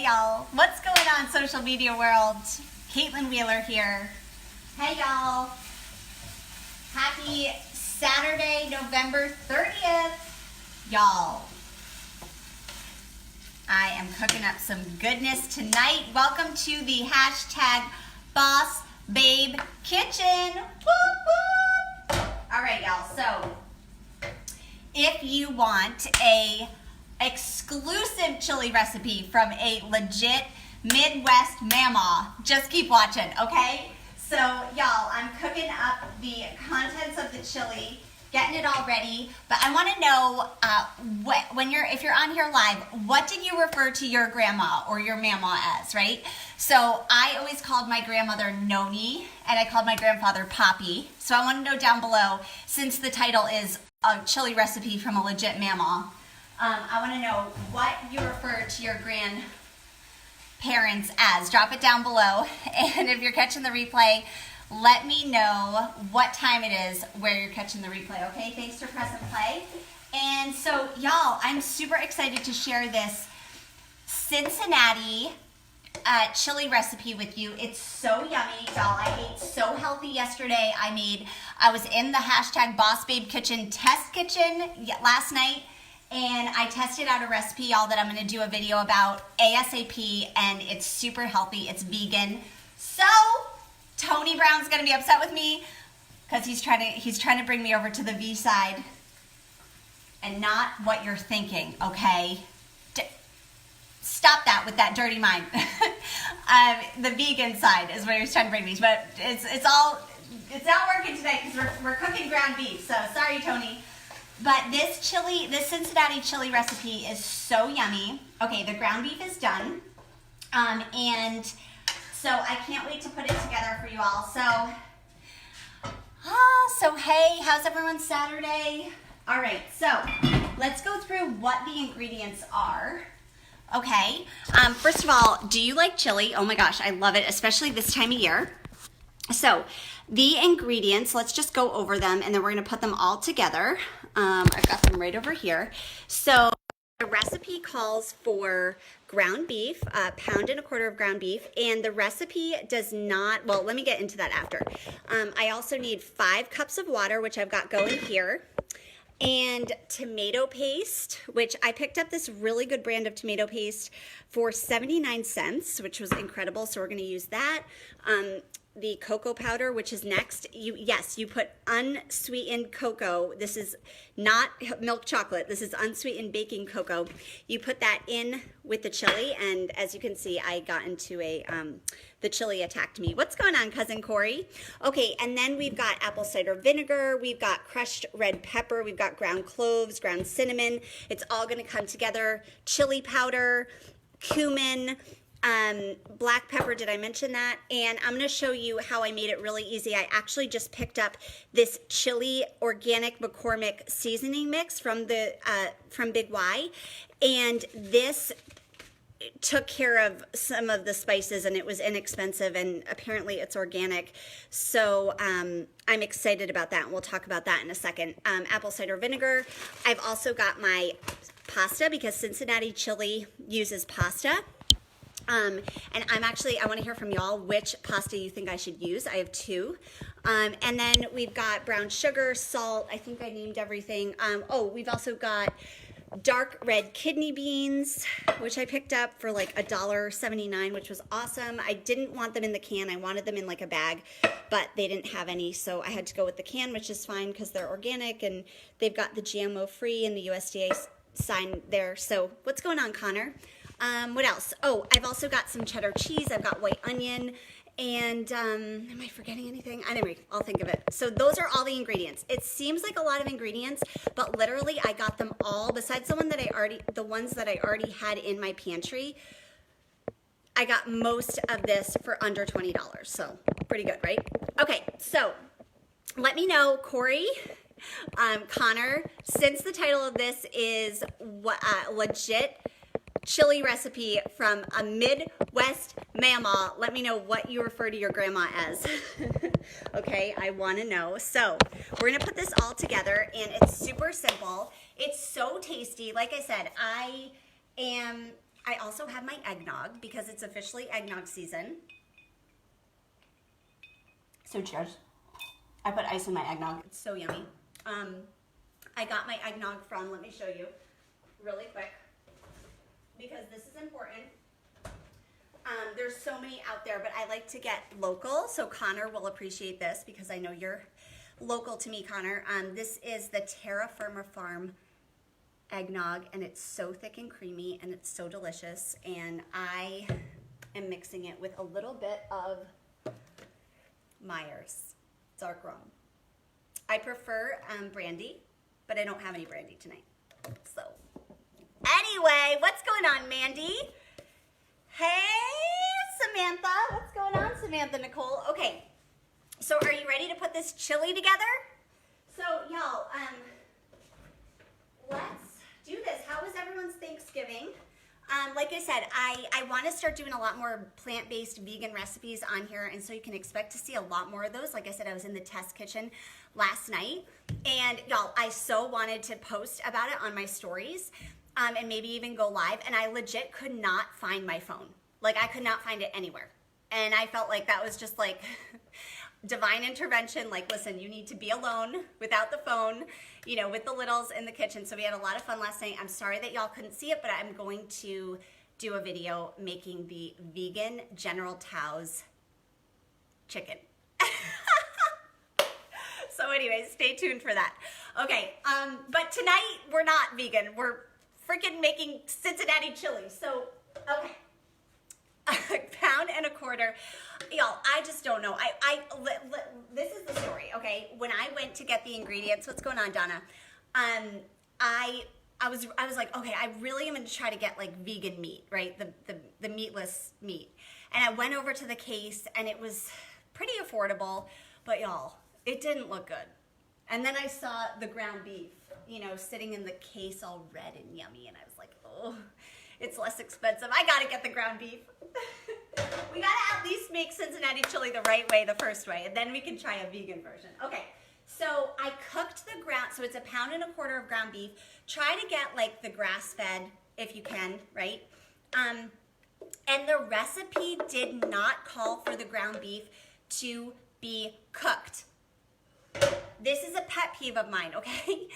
y'all. What's going on, social media world? Caitlin Wheeler here. Hey y'all. Happy Saturday, November 30th. Y'all, I am cooking up some goodness tonight. Welcome to the hashtag Boss Babe Kitchen. Woo woo. All right, y'all. So if you want a exclusive chili recipe from a legit Midwest Mamaw, just keep watching, okay? So y'all, I'm cooking up the contents of the chili, getting it all ready, but I want to know if you're on here live, what did you refer to your grandma or your mama as, right? So I always called my grandmother Noni, and I called my grandfather Poppy. So I want to know down below, since the title is a chili recipe from a legit mamaw, I want to know what you refer to your grandparents as. Drop it down below, and if you're catching the replay, let me know what time it is where you're catching the replay, okay? Thanks for pressing play. And so, y'all, I'm super excited to share this Cincinnati chili recipe with you. It's so yummy, y'all. I ate so healthy yesterday. I was in the hashtag Boss Babe Kitchen test kitchen last night, and I tested out a recipe, y'all, that I'm going to do a video about ASAP, and it's super healthy. It's vegan. So Tony Brown's going to be upset with me because he's trying to bring me over to the V side and not what you're thinking, okay? Stop that with that dirty mind. The vegan side is where he's trying to bring me, but it's not working today because we're cooking ground beef. So sorry, Tony. But this Cincinnati chili recipe is so yummy. Okay, the ground beef is done, and so I can't wait to put it together for you all. So hey, how's everyone's Saturday? All right, so let's go through what the ingredients are. Okay, first of all, do you like chili? Oh my gosh, I love it, especially this time of year. So the ingredients, let's just go over them, and then we're gonna put them all together. I've got them right over here. So the recipe calls for ground beef, a pound and a quarter of ground beef, and the recipe does not, well, let me get into that after. I also need 5 cups of water, which I've got going here, and tomato paste, which I picked up this really good brand of tomato paste for 79 cents, which was incredible, so we're gonna use that. The cocoa powder, which is next. You put unsweetened cocoa. This is not milk chocolate. This is unsweetened baking cocoa. You put that in with the chili, and as you can see, I got into the chili attacked me. What's going on, Cousin Corey? Okay, and then we've got apple cider vinegar. We've got crushed red pepper. We've got ground cloves, ground cinnamon. It's all gonna come together. Chili powder, cumin, black pepper, did I mention that? And I'm going to show you how I made it really easy. I actually just picked up this chili organic McCormick seasoning mix from Big Y, and this took care of some of the spices, and it was inexpensive, and apparently it's organic. So I'm excited about that, and we'll talk about that in a second. Apple cider vinegar. I've also got my pasta because Cincinnati Chili uses pasta. And I want to hear from y'all which pasta you think I should use. I have 2. And then we've got brown sugar, salt. I think I named everything. We've also got dark red kidney beans, which I picked up for like $1.79, which was awesome. I didn't want them in the can. I wanted them in like a bag, but they didn't have any, so I had to go with the can, which is fine because they're organic and they've got the GMO free and the USDA sign there. So what's going on, Connor? What else? Oh, I've also got some cheddar cheese. I've got white onion. And am I forgetting anything? Anyway, I'll think of it. So those are all the ingredients. It seems like a lot of ingredients, but literally I got them all, besides the ones that I already had in my pantry. I got most of this for under $20. So pretty good, right? Okay, so let me know, Corey, Connor, since the title of this is legit chili recipe from a Midwest Mamaw, let me know what you refer to your grandma as. Okay, I want to know. So we're gonna put this all together, and it's super simple. It's so tasty. Like I said, I also have my eggnog because it's officially eggnog season. So cheers. I put ice in my eggnog. It's so yummy. I got my eggnog from, let me show you really quick, because this is important. There's so many out there, but I like to get local, so Connor will appreciate this because I know you're local to me, Connor. This is the Terra Firma Farm eggnog, and it's so thick and creamy, and it's so delicious, and I am mixing it with a little bit of Myers dark rum. I prefer brandy, but I don't have any brandy tonight. So anyway, what's going on, Mandy? Hey, Samantha. What's going on, Samantha Nicole? Okay, so are you ready to put this chili together? So y'all, let's do this. How was everyone's Thanksgiving? Like I said, I want to start doing a lot more plant-based vegan recipes on here, and so you can expect to see a lot more of those. Like I said, I was in the test kitchen last night, and y'all, I so wanted to post about it on my stories, and maybe even go live, and I legit could not find my phone. Like, I could not find it anywhere, and I felt like that was just like divine intervention. Like, listen, you need to be alone without the phone, you know, with the littles in the kitchen. So we had a lot of fun last night. I'm sorry that y'all couldn't see it, but I'm going to do a video making the vegan General Tao's chicken. So anyways, stay tuned for that. Okay, but tonight we're not vegan. We're freaking making Cincinnati Chili. So, okay. A pound and a quarter. Y'all, I just don't know. This is the story, okay? When I went to get the ingredients, what's going on, Donna? I was like, okay, I really am going to try to get like vegan meat, right? The meatless meat. And I went over to the case, and it was pretty affordable, but y'all, it didn't look good. And then I saw the ground beef, you know, sitting in the case all red and yummy, and I was like, oh, it's less expensive. I gotta get the ground beef. We gotta at least make Cincinnati chili the right way, the first way, and then we can try a vegan version. Okay, so I cooked the ground, so it's a pound and a quarter of ground beef. Try to get like the grass-fed if you can, right? And the recipe did not call for the ground beef to be cooked. This is a pet peeve of mine, okay?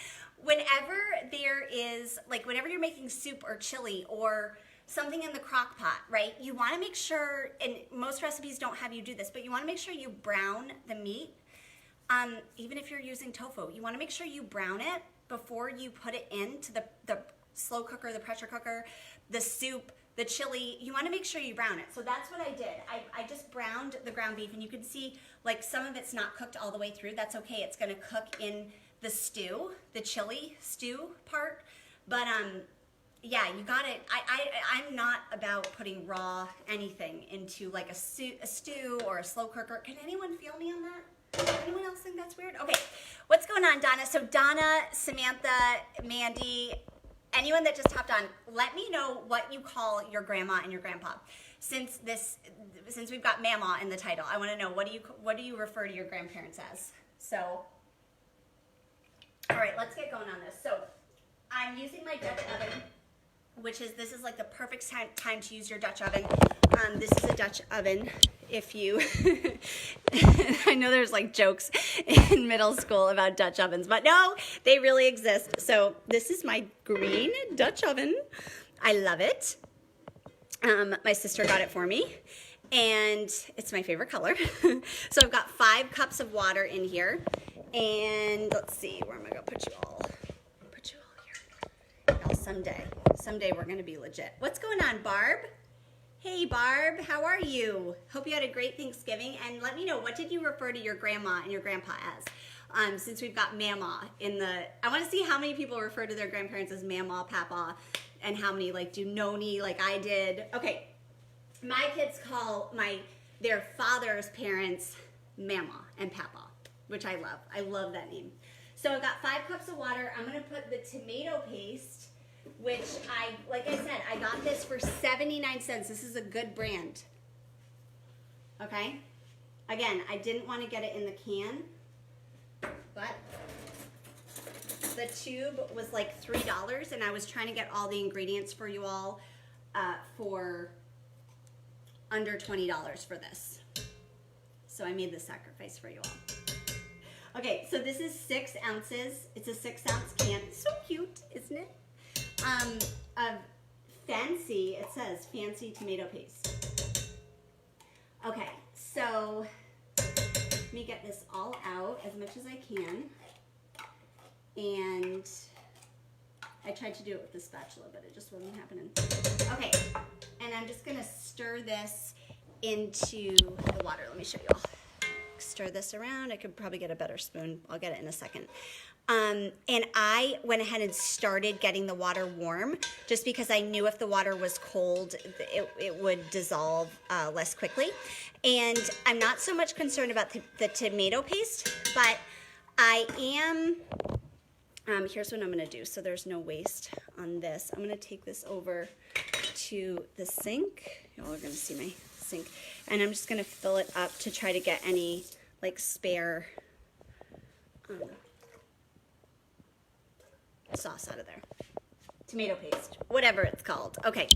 Whenever there is, like whenever you're making soup or chili or something in the crock pot, right? You wanna make sure, and most recipes don't have you do this, but you wanna make sure you brown the meat. Even if you're using tofu, you wanna make sure you brown it before you put it into the slow cooker, the pressure cooker, the soup, the chili. You wanna make sure you brown it. So that's what I did. I just browned the ground beef, and you can see like some of it's not cooked all the way through. That's okay, it's gonna cook in the stew, the chili stew part. But yeah, you got it. I'm not about putting raw anything into like a stew or a slow cooker. Can anyone feel me on that? Anyone else think that's weird? Okay, what's going on, Donna? So Donna, Samantha, Mandy, anyone that just hopped on, let me know what you call your grandma and your grandpa. Since we've got Mamaw in the title, I want to know, what do you refer to your grandparents as? So, all right, let's get going on this. So I'm using my Dutch oven, this is like the perfect time to use your Dutch oven. This is a Dutch oven. If you, I know there's like jokes in middle school about Dutch ovens, but no, they really exist. So this is my green Dutch oven. I love it. My sister got it for me, and it's my favorite color. So I've got 5 cups of water in here, and let's see, where am I gonna put you all? Here. Y'all, someday we're gonna be legit. What's going on, Barb? Hey Barb, how are you? Hope you had a great Thanksgiving, and let me know, what did you refer to your grandma and your grandpa as? Since we've got Mamaw in the, I want to see how many people refer to their grandparents as Mamaw, Papa, and how many like do Noni like I did. Okay, my kids call their father's parents Mamaw and Papa, which I love. I love that name. So I've got 5 cups of water. I'm gonna put the tomato paste, which like I said, I got this for 79 cents. This is a good brand. Okay? Again, I didn't want to get it in the can, but the tube was like $3, and I was trying to get all the ingredients for you all for under $20 for this. So I made the sacrifice for you all. Okay, so this is 6 ounces. It's a 6-ounce can. So cute, isn't it? Of fancy, it says fancy tomato paste. Okay, so let me get this all out as much as I can. And I tried to do it with the spatula, but it just wasn't happening. Okay, and I'm just gonna stir this into the water. Let me show you all. Stir this around. I could probably get a better spoon. I'll get it in a second. And I went ahead and started getting the water warm just because I knew if the water was cold, it would dissolve less quickly. And I'm not so much concerned about the tomato paste, but I am, here's what I'm gonna do so there's no waste on this. I'm gonna take this over to the sink. Y'all are gonna see my sink. And I'm just gonna fill it up to try to get any like spare sauce out of there. Tomato paste, whatever it's called. Okay,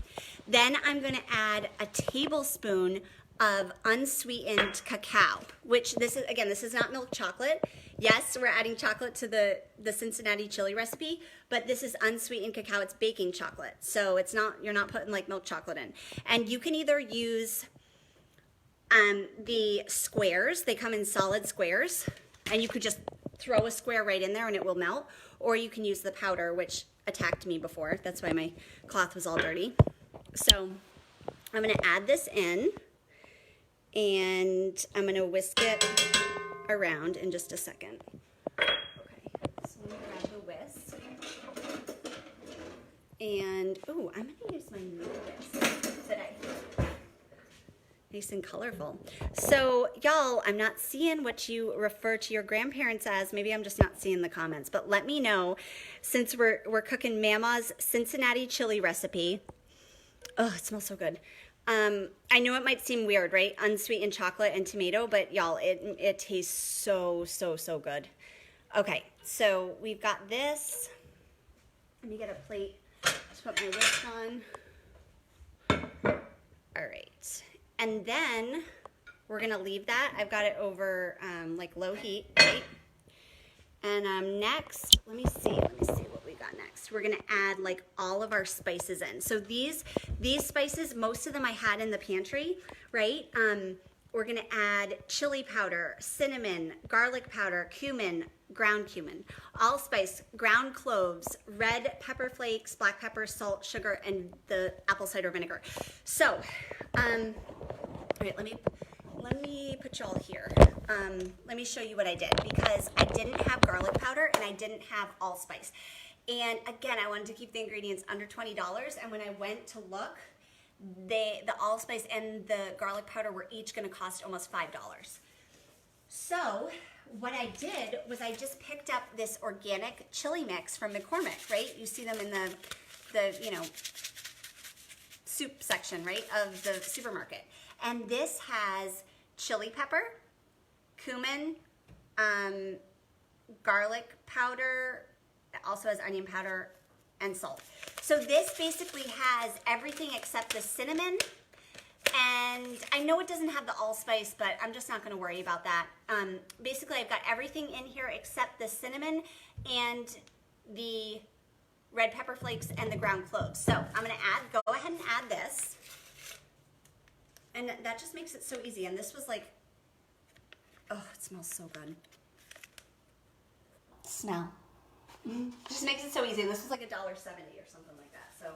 then I'm gonna add a tablespoon of unsweetened cacao, which this is not milk chocolate. Yes, we're adding chocolate to the Cincinnati Chili recipe, but this is unsweetened cacao. It's baking chocolate, so it's not, you're not putting like milk chocolate in. And you can either use the squares. They come in solid squares, and you could just throw a square right in there and it will melt, or you can use the powder, which attacked me before. That's why my cloth was all dirty. So I'm gonna add this in, and I'm gonna whisk it around in just a second. Okay, so I'm gonna grab the whisk. And, oh, I'm gonna use my new whisk today. Nice and colorful. So, y'all, I'm not seeing what you refer to your grandparents as. Maybe I'm just not seeing the comments, but let me know, since we're cooking Mamaw's Cincinnati Chili recipe. Oh, it smells so good. I know it might seem weird, right? Unsweetened chocolate and tomato, but y'all, it tastes so, so, so good. Okay, so we've got this. Let me get a plate to put my whisk on. All right, and then we're gonna leave that. I've got it over like low heat, right? And next, let me see what we got next. We're gonna add like all of our spices in. So these spices, most of them I had in the pantry, right? We're gonna add chili powder, cinnamon, garlic powder, cumin, ground cumin, allspice, ground cloves, red pepper flakes, black pepper, salt, sugar, and the apple cider vinegar. So, all right, let me put y'all here. Let me show you what I did, because I didn't have garlic powder and I didn't have allspice. And again, I wanted to keep the ingredients under $20, and when I went to look, the allspice and the garlic powder were each gonna cost almost $5. So what I did was I just picked up this organic chili mix from McCormick, right? You see them in the you know, soup section, right, of the supermarket. And this has chili pepper, cumin, garlic powder, it also has onion powder, and salt. So this basically has everything except the cinnamon, and I know it doesn't have the allspice, but I'm just not gonna worry about that. Basically, I've got everything in here except the cinnamon and the red pepper flakes and the ground cloves. So I'm gonna go ahead and add this. And that just makes it so easy. And this was like, oh, it smells so good. Smell. Just makes it so easy. And this was like $1.70 or something like that. So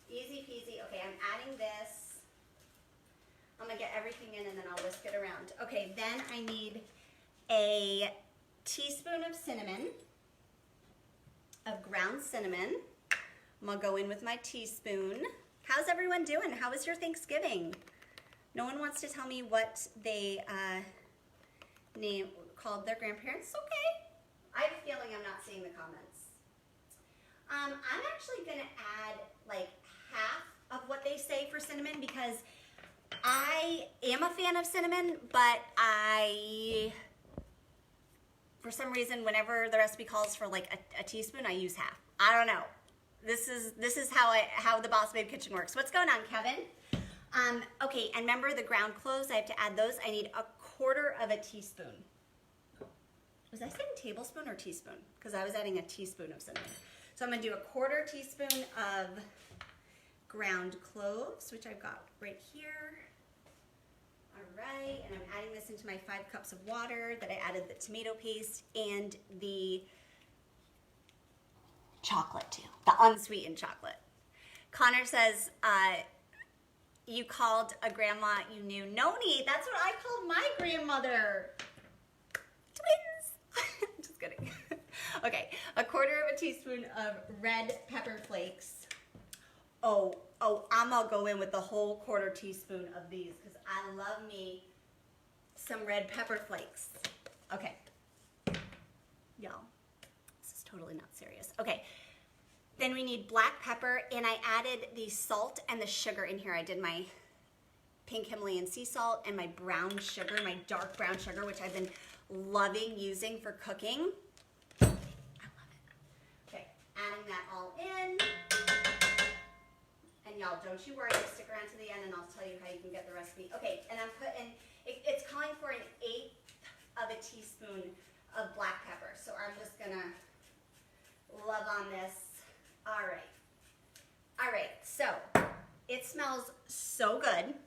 easy peasy. Okay, I'm adding this. I'm gonna get everything in and then I'll whisk it around. Okay, then I need a teaspoon of cinnamon, of ground cinnamon. I'm gonna go in with my teaspoon. How's everyone doing? How was your Thanksgiving? No one wants to tell me what they called their grandparents. Okay. I have a feeling I'm not seeing the comments. I'm actually going to add like half of what they say for cinnamon, because I am a fan of cinnamon, but for some reason, whenever the recipe calls for like a teaspoon, I use half. I don't know. This is how the Boss Babe kitchen works. What's going on, Kevin? Okay, and remember the ground cloves, I have to add those. I need 1/4 of a teaspoon. Was I saying tablespoon or teaspoon? Because I was adding a teaspoon of something. So I'm gonna do 1/4 teaspoon of ground cloves, which I've got right here. All right, and I'm adding this into my 5 cups of water that I added the tomato paste and the chocolate too, the unsweetened chocolate. Connor says, you called a grandma you knew Noni. That's what I called my grandmother. Twins. Just kidding. Okay, 1/4 teaspoon of red pepper flakes. Oh, I'm gonna go in with the whole 1/4 teaspoon of these because I love me some red pepper flakes. Okay, y'all, this is totally not serious. Okay. Then we need black pepper, and I added the salt and the sugar in here. I did my pink Himalayan sea salt and my brown sugar, my dark brown sugar, which I've been loving using for cooking. I love it. Okay, adding that all in. And y'all, don't you worry, stick around to the end and I'll tell you how you can get the recipe. Okay, and I'm putting, it's calling for 1/8 of a teaspoon of black pepper. So I'm just gonna love on this. All right, so it smells so good.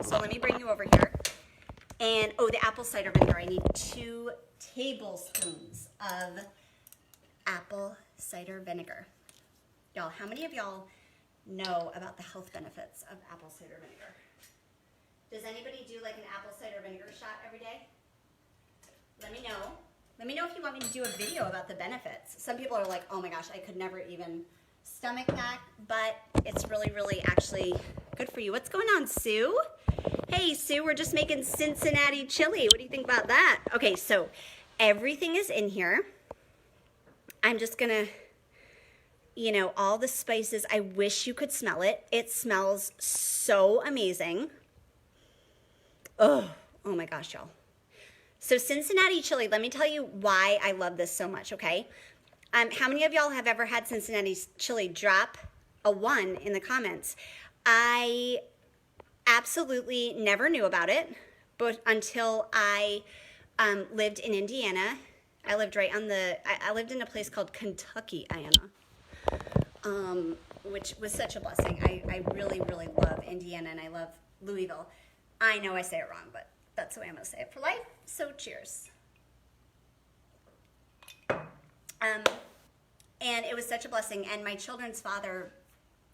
So let me bring you over here. And, oh, the apple cider vinegar. I need 2 tablespoons of apple cider vinegar. Y'all, how many of y'all know about the health benefits of apple cider vinegar? Does anybody do like an apple cider vinegar shot every day? Let me know. Let me know if you want me to do a video about the benefits. Some people are like, oh my gosh, I could never even stomach that, but it's really, really actually good for you. What's going on, Sue? Hey, Sue, we're just making Cincinnati chili. What do you think about that? Okay, so everything is in here. I'm just gonna, you know, all the spices. I wish you could smell it. It smells so amazing. Oh my gosh, y'all. So Cincinnati chili, let me tell you why I love this so much, okay? How many of y'all have ever had Cincinnati chili? Drop a 1 in the comments. I absolutely never knew about it, but until I lived in Indiana. I lived right on the, I lived in a place called Kentucky, which was such a blessing. I really, really love Indiana, and I love Louisville. I know I say it wrong, but that's the way I'm going to say it for life. So cheers. And it was such a blessing. And my children's father,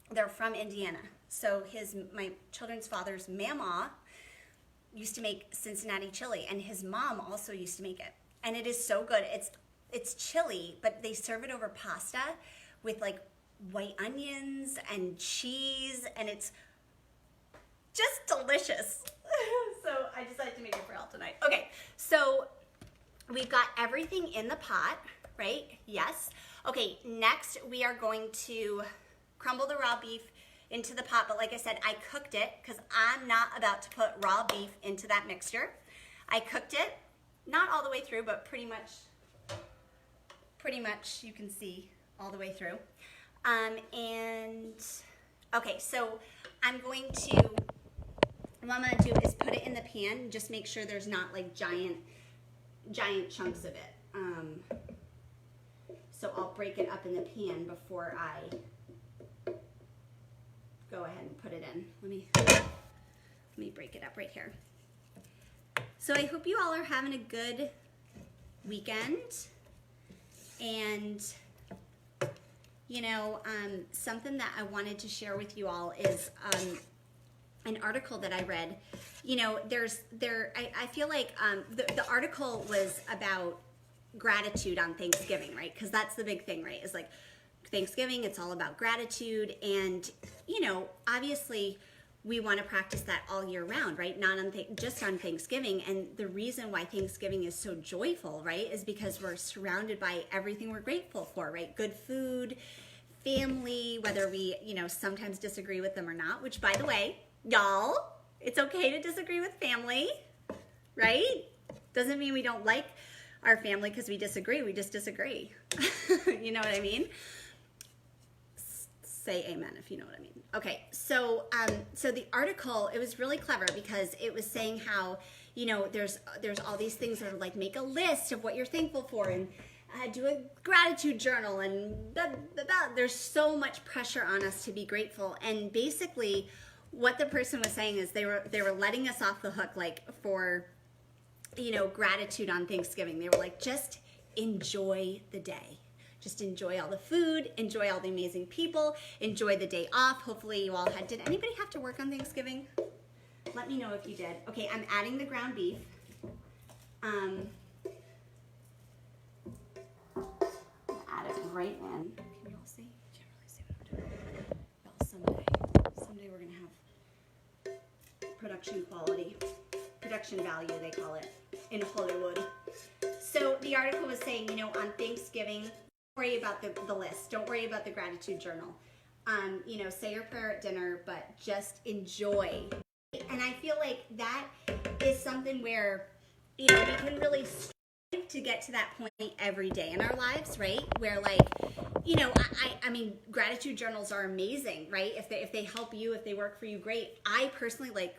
they're from Indiana. So my children's father's Mamaw used to make Cincinnati chili, and his mom also used to make it. And it is so good. It's chili, but they serve it over pasta with like white onions and cheese, and it's just delicious. So I decided to make it for y'all tonight. Okay, so we've got everything in the pot, right? Yes. Okay, next we are going to crumble the raw beef into the pot, but like I said, I cooked it because I'm not about to put raw beef into that mixture. I cooked it, not all the way through, but pretty much you can see all the way through. And okay, so I'm going to, what I'm gonna do is put it in the pan, just make sure there's not like giant chunks of it. So I'll break it up in the pan before I go ahead and put it in. Let me break it up right here. So I hope you all are having a good weekend. And you know, something that I wanted to share with you all is an article that I read. You know, I feel like the article was about gratitude on Thanksgiving, right? Because that's the big thing, right? Is like Thanksgiving, it's all about gratitude. And, you know, obviously we want to practice that all year round, right? Not just on Thanksgiving. And the reason why Thanksgiving is so joyful, right, is because we're surrounded by everything we're grateful for, right? Good food, family, whether we, you know, sometimes disagree with them or not, which, by the way, y'all, it's okay to disagree with family, right? Doesn't mean we don't like our family because we disagree. We just disagree. You know what I mean? say amen if you know what I mean. Okay, so so the article, it was really clever because it was saying how, you know, there's all these things that are like, make a list of what you're thankful for, and do a gratitude journal, and blah, blah, blah. There's so much pressure on us to be grateful. And basically what the person was saying is they were letting us off the hook, like, for, you know, gratitude on Thanksgiving. They were like, just enjoy the day. Just enjoy all the food, enjoy all the amazing people, enjoy the day off. Hopefully you all had, did anybody have to work on Thanksgiving? Let me know if you did. Okay, I'm adding the ground beef. Add it right in. Can you all see? Can't really see what I'm doing. Well, someday we're gonna have production quality, production value they call it in Hollywood. So the article was saying, you know, on Thanksgiving, don't worry about the list. Don't worry about the gratitude journal. You know, say your prayer at dinner, but just enjoy. And I feel like that is something where, you know, we can really strive to get to that point every day in our lives, right? Where, like, you know, I mean, gratitude journals are amazing, right? If they help you, if they work for you, great. I personally, like,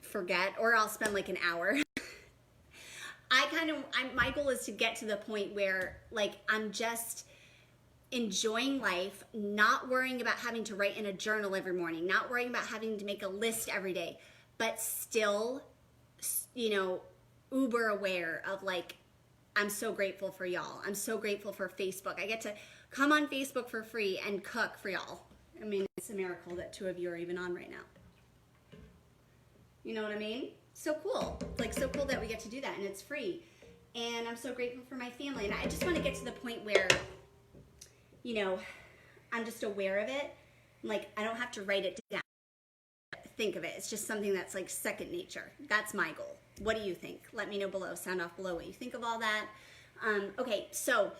forget, or I'll spend like an hour. My goal is to get to the point where, like, I'm just enjoying life, not worrying about having to write in a journal every morning, not worrying about having to make a list every day, but still, you know, uber aware of, like, I'm so grateful for y'all. I'm so grateful for Facebook. I get to come on Facebook for free and cook for y'all. I mean, it's a miracle that 2 of you are even on right now. You know what I mean? So cool. Like, so cool that we get to do that, and it's free. And I'm so grateful for my family. And I just want to get to the point where, you know, I'm just aware of it. Like, I don't have to write it down, think of it. It's just something that's like second nature. That's my goal. What do you think? Let me know below. Sound off below what you think of all that. Okay, so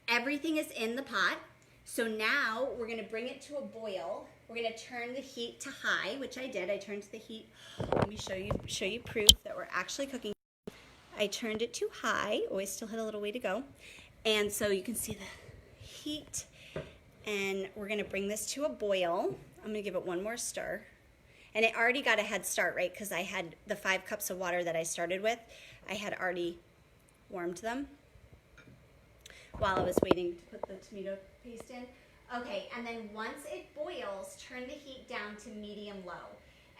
everything is in the pot. So now we're going to bring it to a boil. We're going to turn the heat to high, which I did. I turned the heat. Let me show you proof that we're actually cooking. I turned it to high. Oh, I still had a little way to go. And so you can see the heat. And we're going to bring this to a boil. I'm going to give it one more stir. And it already got a head start, right? Because I had the 5 cups of water that I started with. I had already warmed them while I was waiting to put the tomato paste in. Okay, and then once it boils, turn the heat down to medium-low.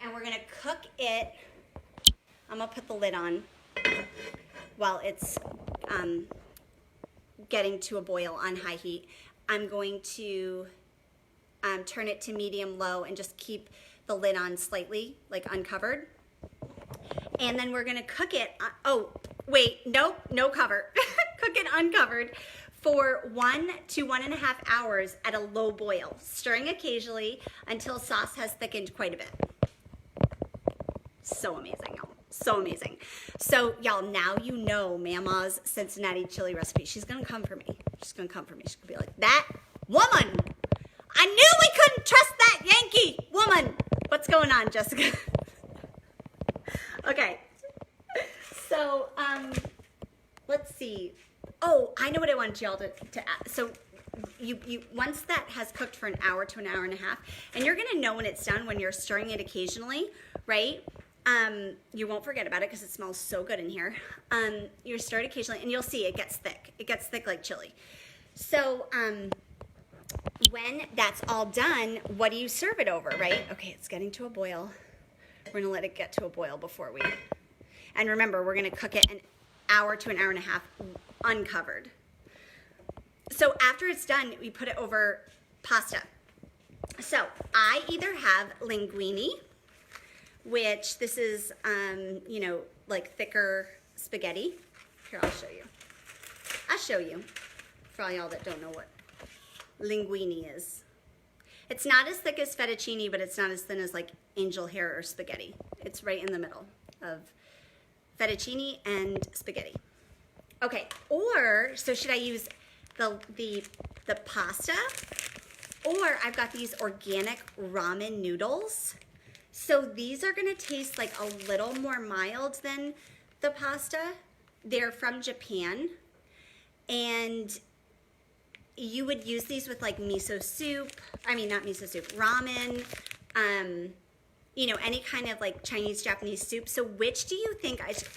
And we're going to cook it. I'm going to put the lid on while it's getting to a boil on high heat. I'm going to turn it to medium-low and just keep the lid on slightly, like uncovered. And then we're going to cook it. Oh, wait, nope, no cover. Cook it uncovered for 1 to 1.5 hours at a low boil, stirring occasionally until sauce has thickened quite a bit. So amazing, y'all. So amazing. So, y'all, now you know Mamaw's Cincinnati Chili recipe. She's going to come for me. She's going to come for me. She's going to be like, that woman! I knew we couldn't trust that Yankee woman! What's going on, Jessica? Okay. So, let's see. Oh, I know what I want y'all to add. So you once that has cooked for an hour to an hour and a half, and you're gonna know when it's done when you're stirring it occasionally, right? You won't forget about it because it smells so good in here. You stir it occasionally, and you'll see it gets thick. It gets thick like chili. So when that's all done, what do you serve it over, right? Okay, it's getting to a boil. We're gonna let it get to a boil before we. And remember, we're gonna cook it an hour to an hour and a half uncovered. So after it's done, we put it over pasta. So I either have linguine, which this is, you know, like thicker spaghetti. Here, I'll show you. I'll show you for all y'all that don't know what linguine is. It's not as thick as fettuccine, but it's not as thin as like angel hair or spaghetti. It's right in the middle of fettuccine and spaghetti. Okay, or, so should I use the pasta? Or I've got these organic ramen noodles. So these are gonna taste like a little more mild than the pasta. They're from Japan. And you would use these with like miso soup. I mean, not miso soup, ramen, you know, any kind of like Chinese, Japanese soup. So which do you think I should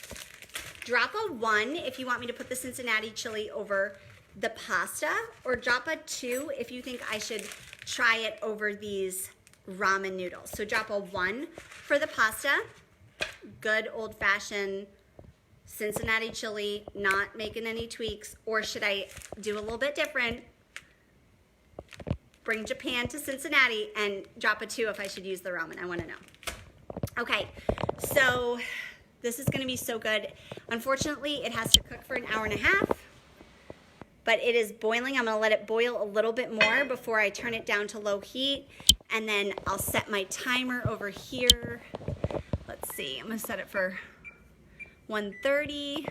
drop a 1 if you want me to put the Cincinnati chili over the pasta, or drop a 2 if you think I should try it over these ramen noodles? So drop a 1 for the pasta, good old-fashioned Cincinnati chili, not making any tweaks, or should I do a little bit different, bring Japan to Cincinnati, and drop a 2 if I should use the ramen? I want to know. Okay, so this is going to be so good. Unfortunately, it has to cook for an hour and a half, but it is boiling. I'm going to let it boil a little bit more before I turn it down to low heat, and then I'll set my timer over here. Let's see, I'm going to set it for 1:30.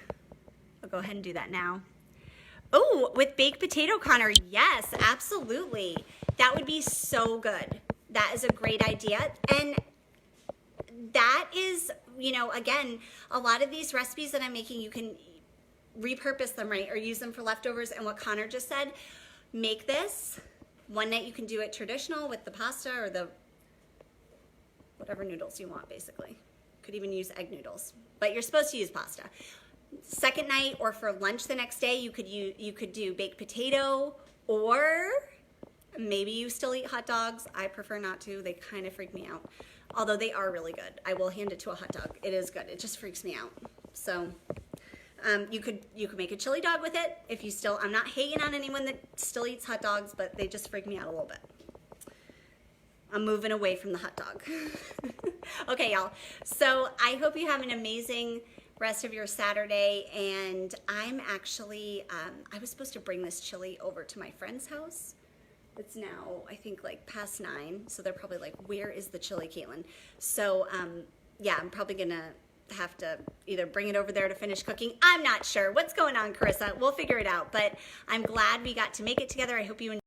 I'll go ahead and do that now. Oh, with baked potato, Connor. Yes, absolutely. That would be so good. That is a great idea. And that is, you know, again, a lot of these recipes that I'm making, you can repurpose them, right? Or use them for leftovers. And what Connor just said, make this. One night you can do it traditional with the pasta or the whatever noodles you want, basically. Could even use egg noodles, but you're supposed to use pasta. Second night or for lunch the next day, you could do baked potato, or maybe you still eat hot dogs. I prefer not to. They kind of freak me out, although they are really good. I will hand it to a hot dog. It is good. It just freaks me out. So you could make a chili dog with it if you still. I'm not hating on anyone that still eats hot dogs, but they just freak me out a little bit. I'm moving away from the hot dog. Okay, y'all. So I hope you have an amazing rest of your Saturday. And I'm actually, I was supposed to bring this chili over to my friend's house. It's now, I think, like past 9. So they're probably like, where is the chili, Caitlin? So, yeah, I'm probably going to have to either bring it over there to finish cooking. I'm not sure. What's going on, Carissa? We'll figure it out. But I'm glad we got to make it together. I hope you enjoyed.